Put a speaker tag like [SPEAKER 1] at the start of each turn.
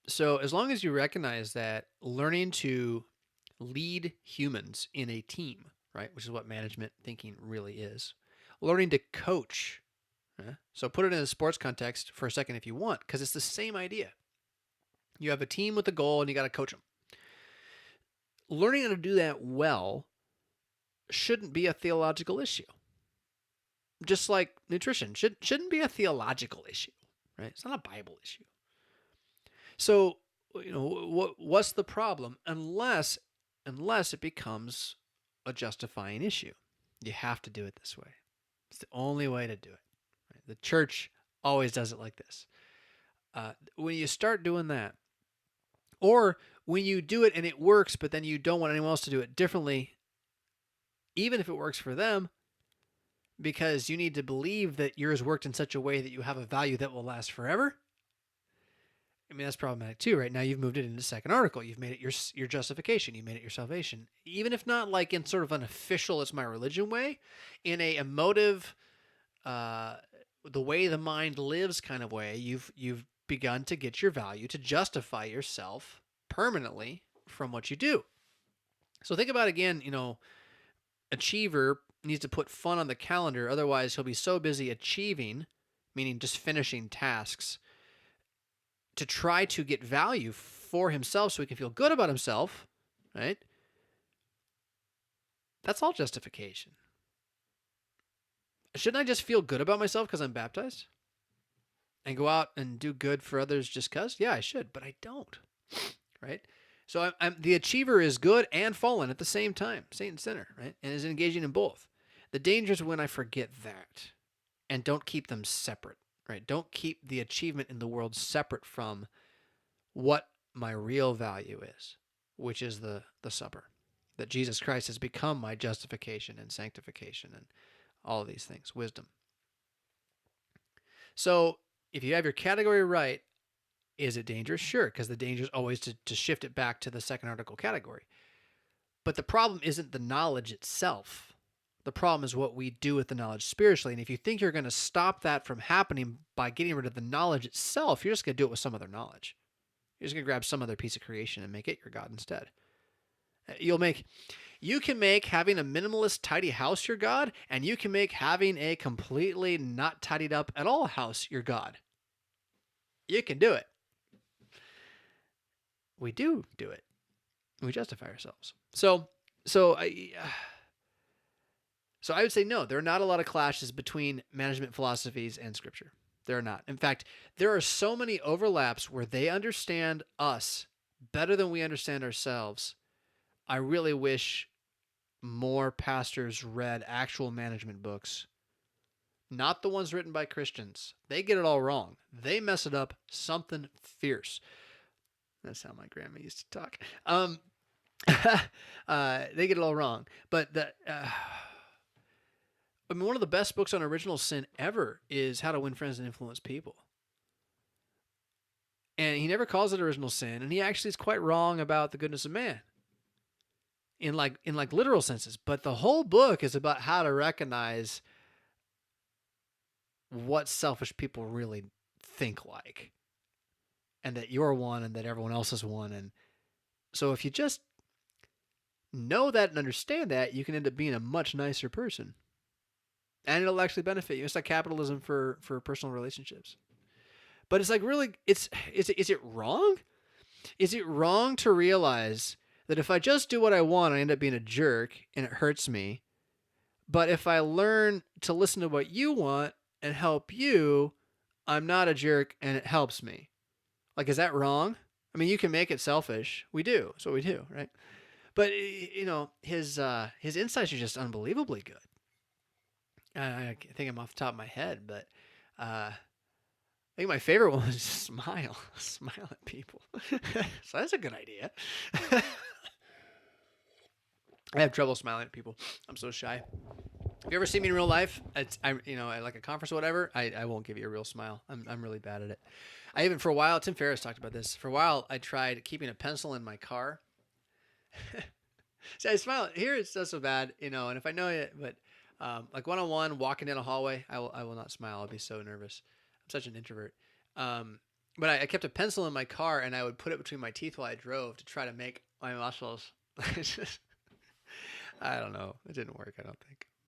[SPEAKER 1] So as long as you recognize that learning to lead humans in a team, right, which is what management thinking really is, learning to coach. So put it in a sports context for a second if you want, because it's the same idea. You have a team with a goal and you got to coach them. Learning how to do that well shouldn't be a theological issue. Just like nutrition shouldn't be a theological issue, right? It's not a Bible issue. So, what's the problem? Unless it becomes a justifying issue, you have to do it this way. It's the only way to do it. Right? The church always does it like this. When you start doing that, or when you do it and it works, but then you don't want anyone else to do it differently, even if it works for them, because you need to believe that yours worked in such a way that you have a value that will last forever. I mean, that's problematic too, right? Now you've moved it into the second article. You've made it your justification. You made it your salvation. Even if not like in sort of an official, it's my religion way, in a emotive, the way the mind lives kind of way, you've begun to get your value to justify yourself permanently from what you do. So think about again, achiever needs to put fun on the calendar. Otherwise, he'll be so busy achieving, meaning just finishing tasks, to try to get value for himself so he can feel good about himself, right? That's all justification. Shouldn't I just feel good about myself because I'm baptized? And go out and do good for others just because? Yeah, I should, but I don't, right? So the achiever is good and fallen at the same time, saint and sinner, right? And is engaging in both. The danger is when I forget that and don't keep them separate, right? Don't keep the achievement in the world separate from what my real value is, which is the supper. That Jesus Christ has become my justification and sanctification and all of these things, wisdom. So if you have your category right, is it dangerous? Sure, because the danger is always to shift it back to the second article category. But the problem isn't the knowledge itself. The problem is what we do with the knowledge spiritually. And if you think you're going to stop that from happening by getting rid of the knowledge itself, you're just going to do it with some other knowledge. You're just going to grab some other piece of creation and make it your God instead. You can make having a minimalist, tidy house your God, and you can make having a completely not tidied up at all house your God. You can do it. We do it. We justify ourselves. So I would say no. There are not a lot of clashes between management philosophies and Scripture. There are not. In fact, there are so many overlaps where they understand us better than we understand ourselves. I really wish more pastors read actual management books, not the ones written by Christians. They get it all wrong. They mess it up something fierce. That's how my grandma used to talk. They get it all wrong. But one of the best books on original sin ever is How to Win Friends and Influence People. And he never calls it original sin, and he actually is quite wrong about the goodness of man in literal senses. But the whole book is about how to recognize what selfish people really think like, and that you're one and that everyone else is one. And so if you just know that and understand that, you can end up being a much nicer person. And it'll actually benefit you. It's like capitalism for personal relationships. But it's like really, is it wrong? Is it wrong to realize that if I just do what I want, I end up being a jerk and it hurts me? But if I learn to listen to what you want and help you, I'm not a jerk and it helps me. Like, is that wrong? I mean, you can make it selfish. We do. That's what we do, right? But his insights are just unbelievably good. I think I'm off the top of my head, but I think my favorite one was just smile at people. So that's a good idea. I have trouble smiling at people. I'm so shy. If you ever see me in real life, at like a conference or whatever, I won't give you a real smile. I'm really bad at it. I even, for a while, Tim Ferriss talked about this. For a while, I tried keeping a pencil in my car. See, I smile. Here it's not so bad, and if I know it, but like one-on-one, walking in a hallway, I will not smile. I'll be so nervous. I'm such an introvert. But I kept a pencil in my car and I would put it between my teeth while I drove to try to make my muscles. It's just, I don't know. It didn't work, I don't think.